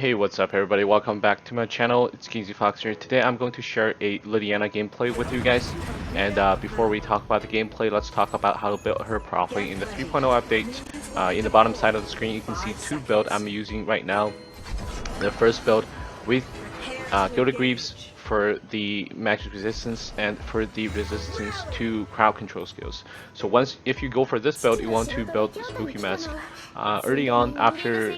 Hey, what's up everybody? Welcome back to my channel. It's Kingsley Fox here. Today I'm going to share a Liliana gameplay with you guys. And before we talk about the gameplay, let's talk about how to build her properly in the 3.0 update. In the bottom side of the screen, you can see two builds I'm using right now. The first build with Gilded Greaves for the magic resistance and for the resistance to crowd control skills. So if you go for this build, you want to build Spooky Mask early on after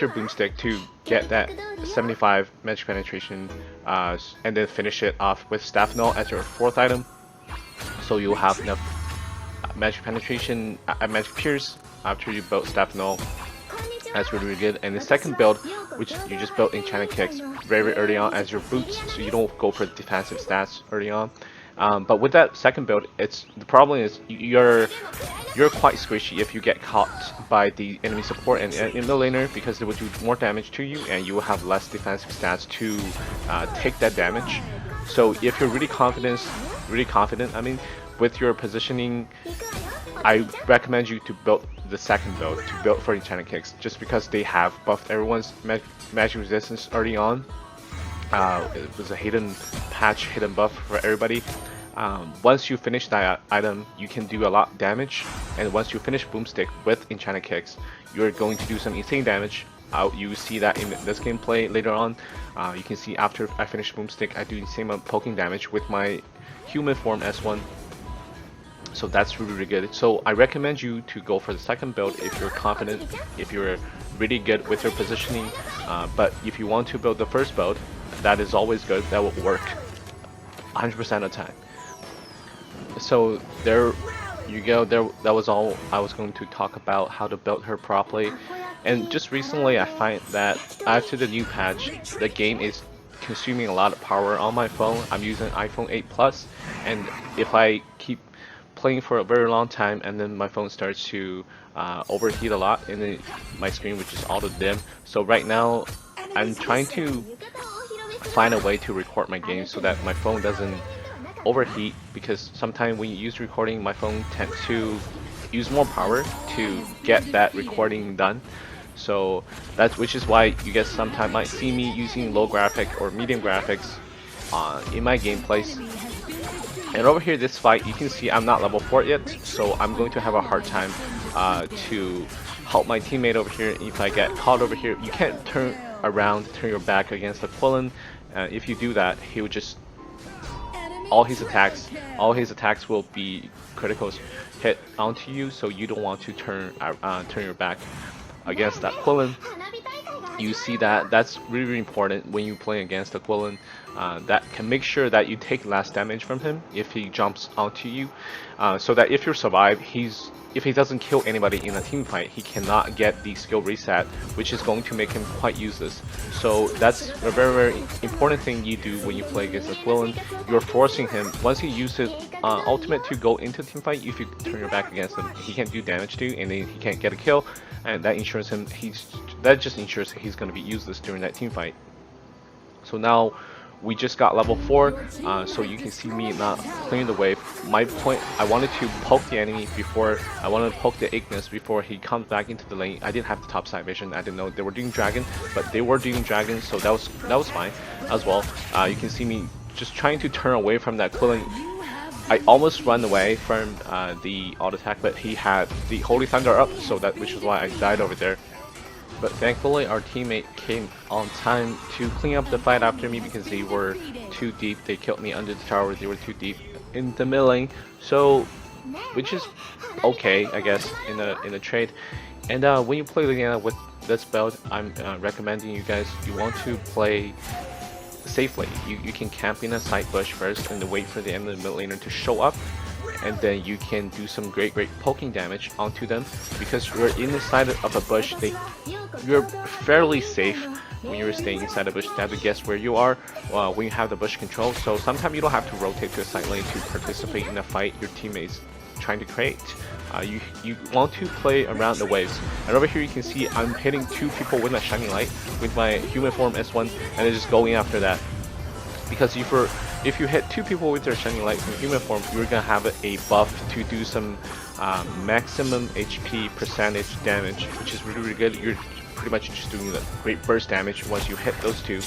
Boomstick to get that 75 magic penetration, and then finish it off with Staff Null as your fourth item. So you'll have enough magic penetration, magic pierce after you build Staff Null. That's really good. And the second build, which you just built Enchanted Kicks very early on as your boots, so you don't go for defensive stats early on. But with that second build, the problem is you're quite squishy if you get caught by the enemy support and in the laner, because they will do more damage to you and you will have less defensive stats to take that damage. So if you're really confident, I mean, with your positioning, I recommend you to build the second build, to build for Enchanted Kicks, just because they have buffed everyone's magic resistance early on. It was a hidden patch, hidden buff for everybody. Once you finish that item, you can do a lot of damage, and once you finish Boomstick with Enchanted Kicks, you're going to do some insane damage. You see that in this gameplay later on. You can see after I finish Boomstick, I do the same amount of poking damage with my human form S1. So that's really good. So I recommend you to go for the second build if you're confident, if you're really good with your positioning. But if you want to build the first build, that is always good. That will work 100% of the time. So there you go. That was all I was going to talk about, how to build her properly. And just recently I find that after the new patch, the game is consuming a lot of power on my phone. I'm using iPhone 8 Plus, and if I keep playing for a very long time and then my phone starts to overheat a lot, and then my screen would just auto dim. So right now I'm trying to find a way to record my game so that my phone doesn't overheat, because sometimes when you use recording, my phone tends to use more power to get that recording done. So which is why you guys sometimes might see me using low graphic or medium graphics in my gameplays. And over here, this fight, you can see I'm not level 4 yet, so I'm going to have a hard time to help my teammate over here. If I get caught over here, you can't turn around, turn your back against the Quillen. If you do that, he would just all his attacks will be critical hit onto you. So you don't want to turn your back against that Quillen. You see that's really important when you play against a Quillen. That can make sure that you take less damage from him if he jumps onto you, so that if you survive, if he doesn't kill anybody in a team fight, he cannot get the skill reset, which is going to make him quite useless. So that's a very important thing you do when you play against a Quillen. You're forcing him, once he uses ultimate to go into team fight, if you turn your back against him, he can't do damage to you, and then he can't get a kill, and that ensures him that just ensures he's going to be useless during that team fight. So now we just got level 4, so you can see me not clearing the wave. My point, I wanted to poke the enemy before, I wanted to poke the Ignis before he comes back into the lane. I didn't have the top side vision, I didn't know they were doing dragon, but they were doing dragon, so that was fine as well. You can see me just trying to turn away from that Quillen. I almost ran away from the auto attack, but he had the Holy Thunder up, so which is why I died over there. But thankfully our teammate came on time to clean up the fight after me, because they were too deep. They killed me under the tower, they were too deep in the mid lane, so which is okay, I guess, in a trade. And when you play Liliana with this build, I'm recommending you guys, you want to play safely. You can camp in a side bush first and then wait for the end of the mid laner to show up, and then you can do some great poking damage onto them, because you're inside of a bush. You're fairly safe when you're staying inside a bush. They have to guess where you are when you have the bush control. So sometimes you don't have to rotate to a side lane to participate in a fight your teammates trying to create. You want to play around the waves. And over here you can see I'm hitting 2 people with my Shining Light with my human form S1, and then just going after that. Because if you hit 2 people with their Shining Light in human form, you're gonna have a buff to do some maximum HP percentage damage, which is really good. You're pretty much just doing the great burst damage once you hit those two.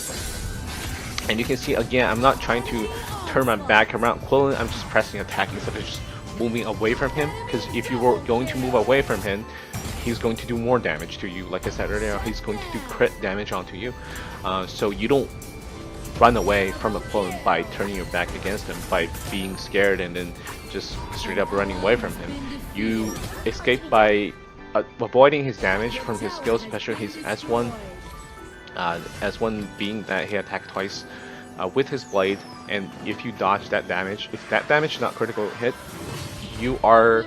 And you can see again, I'm not trying to turn my back around Quillen, I'm just pressing attack instead of just moving away from him, because if you were going to move away from him, he's going to do more damage to you. Like I said earlier, he's going to do crit damage onto you. So you don't run away from a Quillen by turning your back against him, by being scared and then just straight up running away from him. You escape by avoiding his damage from his skill, especially his S1. S1 being that he attacked twice with his blade, and if you dodge that damage, if that damage is not critical hit, you are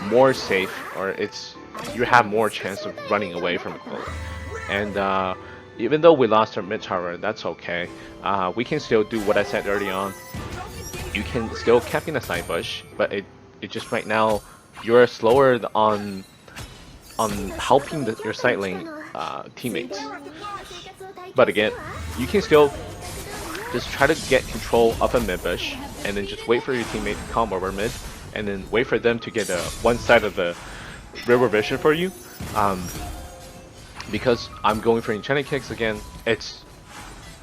more safe, or you have more chance of running away from a Quillen. And even though we lost our mid tower, that's okay. We can still do what I said early on. You can still camp in a side bush, but it just right now you're slower on helping your side lane teammates. But again, you can still just try to get control of a mid bush, and then just wait for your teammate to come over mid, and then wait for them to get one side of the river vision for you. Because I'm going for enchanted kicks again, it's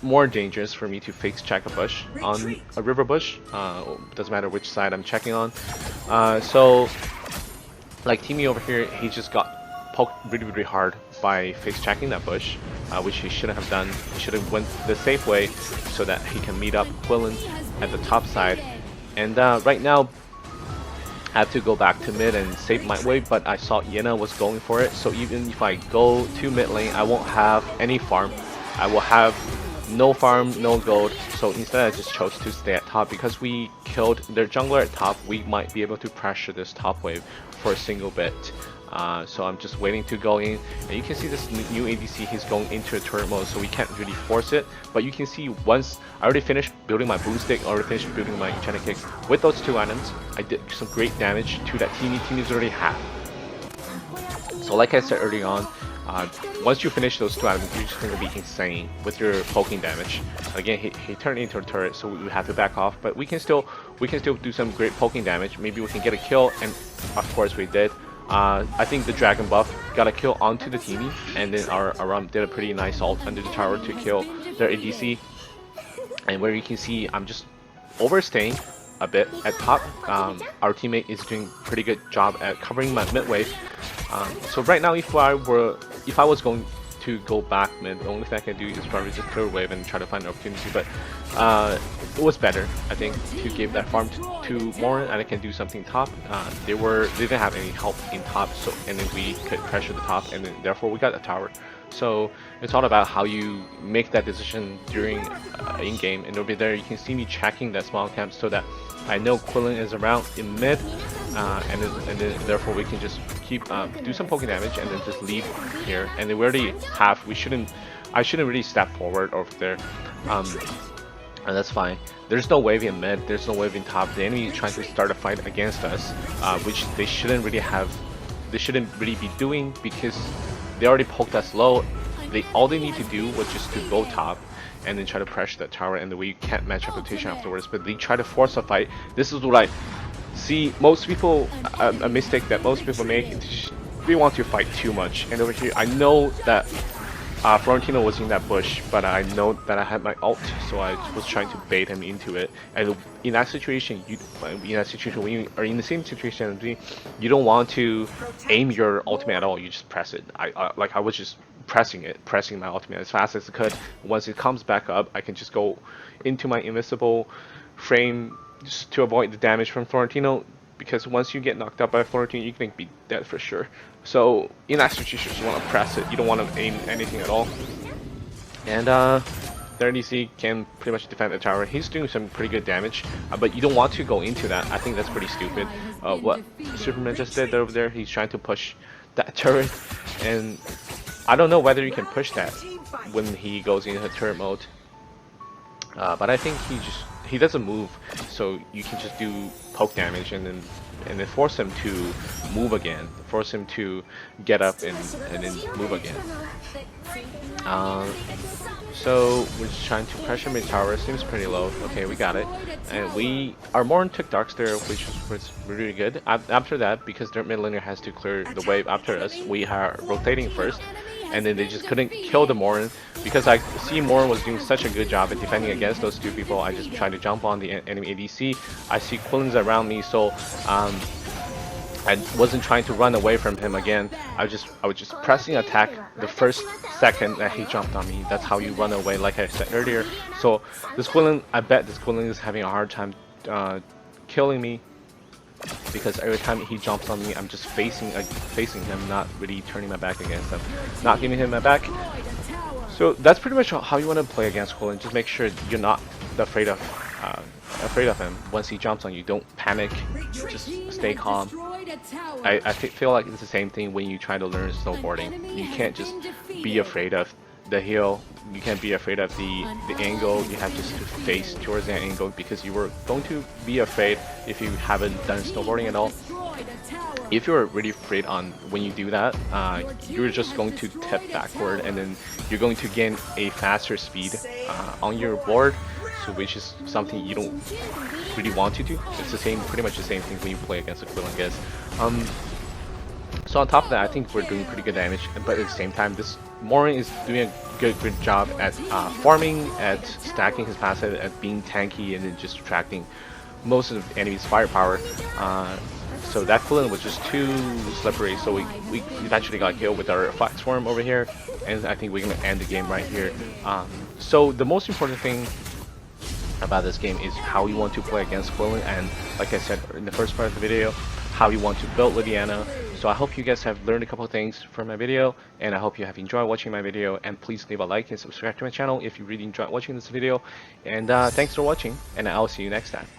more dangerous for me to fake check a bush on a river bush. Doesn't matter which side I'm checking on. So like Timmy over here, he just got poked really hard by face checking that bush, which he shouldn't have done. He should have went the safe way so that he can meet up Quillen at the top side. And right now I have to go back to mid and save my wave, but I saw Yena was going for it, so even if I go to mid lane, I won't have any farm. I will have no farm, no gold, so instead I just chose to stay at top. Because we killed their jungler at top, we might be able to pressure this top wave for a single bit. So I'm just waiting to go in, and you can see this new ADC, he's going into a turret mode, so we can't really force it. But you can see once I already finished building my boom stick, already finished building my enchanted kicks. With those two items, I did some great damage to that team. Team's already half. So like I said early on, once you finish those two items, you're just going to be insane with your poking damage. Again, he turned into a turret, so we have to back off. But we can still do some great poking damage. Maybe we can get a kill, and of course we did. I think the dragon buff got a kill onto the teamy, and then our Aram did a pretty nice ult under the tower to kill their ADC. And where you can see, I'm just overstaying a bit at top. Our teammate is doing a pretty good job at covering my mid wave. So right now, if I was going to go back mid, the only thing I can do is probably just clear wave and try to find an opportunity. But it was better, I think, to give that farm to Morin, and I can do something top. They didn't have any help in top, so and then we could pressure the top, and then therefore we got a tower. So it's all about how you make that decision during in-game. And over there, you can see me checking that small camp so that I know Quillen is around in mid, and then therefore we can just keep do some poking damage and then just leave here. And then we already have. I shouldn't really step forward over there. And that's fine. There's no wave in mid, there's no wave in top. The enemy is trying to start a fight against us, which they shouldn't really be doing, because they already poked us low. All they need to do was just to go top and then try to pressure that tower, and then we can't match up rotation afterwards. But they try to force a fight. This is what I see most people, a mistake that most people make. They want to fight too much. And over here, I know that Florentino was in that bush, but I know that I had my ult, so I was trying to bait him into it. And in that situation, when you are in the same situation as me, you don't want to aim your ultimate at all. You just press it. I was just pressing my ultimate as fast as I could. Once it comes back up, I can just go into my invisible frame just to avoid the damage from Florentino. Because once you get knocked out by Florentino, you can be dead for sure. So in that situation, you just want to press it. You don't want to aim anything at all. And their DC can pretty much defend the tower. He's doing some pretty good damage, but you don't want to go into that. I think that's pretty stupid. What Superman just did over there, he's trying to push that turret, and I don't know whether you can push that when he goes into turret mode. But I think he doesn't move, so you can just do poke damage and then force him to move again, force him to get up and then move again. So we're just trying to pressure mid tower. Seems pretty low. Okay, we got it, and our Morin took Darkstare, which was really good. After that, because their mid laner has to clear the wave after us, we are rotating first, and then they just couldn't kill the Morin. Because I see Morin was doing such a good job at defending against those two people, I just tried to jump on the enemy ADC. I see Quillins around me, so I wasn't trying to run away from him again. I was just pressing attack the first second that he jumped on me. That's how you run away, like I said earlier. So this Quillin, I bet this Quillin is having a hard time killing me, because every time he jumps on me, I'm just facing him, not really turning my back against him, not giving him my back. So that's pretty much how you want to play against Quillin. Just make sure you're not afraid of him. Once he jumps on you, don't panic. Just stay calm. I feel like it's the same thing when you try to learn snowboarding. You can't just be afraid of the hill. You can't be afraid of the angle. You have just to face towards that angle, because you were going to be afraid if you haven't done snowboarding at all. If you're really afraid on when you do that, you're just going to tip backward, and then you're going to gain a faster speed on your board, so which is something you don't really want to do. It's the same, pretty much the same thing when you play against a Quillin, I guess. So on top of that, I think we're doing pretty good damage, but at the same time, this Morin is doing a good job at farming, at stacking his passive, at being tanky, and then just attracting most of the enemy's firepower. So that Quillin was just too slippery, so we eventually got killed with our Flax Swarm over here, and I think we're gonna end the game right here. So the most important thing about this game is how you want to play against Quillin, and like I said in the first part of the video, how you want to build Liliana. So I hope you guys have learned a couple of things from my video, and I hope you have enjoyed watching my video, and please leave a like and subscribe to my channel if you really enjoyed watching this video. And thanks for watching, and I'll see you next time.